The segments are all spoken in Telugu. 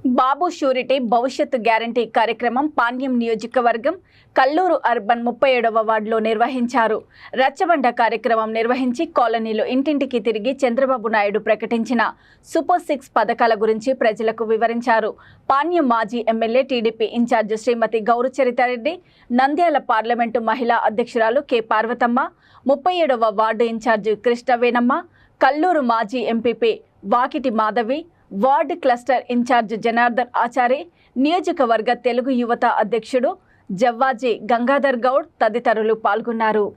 బాబు షూరిటీ భవిష్యత్తు గ్యారంటీ కార్యక్రమం పాణ్యం నియోజకవర్గం కల్లూరు అర్బన్ 37వ వార్డులో నిర్వహించారు. రచ్చబండ కార్యక్రమం నిర్వహించి కాలనీలో ఇంటింటికి తిరిగి చంద్రబాబు నాయుడు ప్రకటించిన సూపర్ 6 పథకాల గురించి ప్రజలకు వివరించారు. పాణ్యం మాజీ MLA TDP in-charge Srimathi Gowru Charitha Reddy, Nandyal parliament మహిళా అధ్యక్షురాలు కె పార్వతమ్మ, 37వ వార్డు ఇన్ఛార్జ్ కృష్ణవేణమ్మ, కల్లూరు మాజీ MPP Vakiti Madhavi, ward cluster in-charge Janardhan Achari, నియోజకవర్గ తెలుగు యువత అధ్యక్షుడు జవ్వాజీ గంగాధర్ గౌడ్ తదితరులు పాల్గొన్నారు.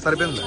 సరిపోయింది.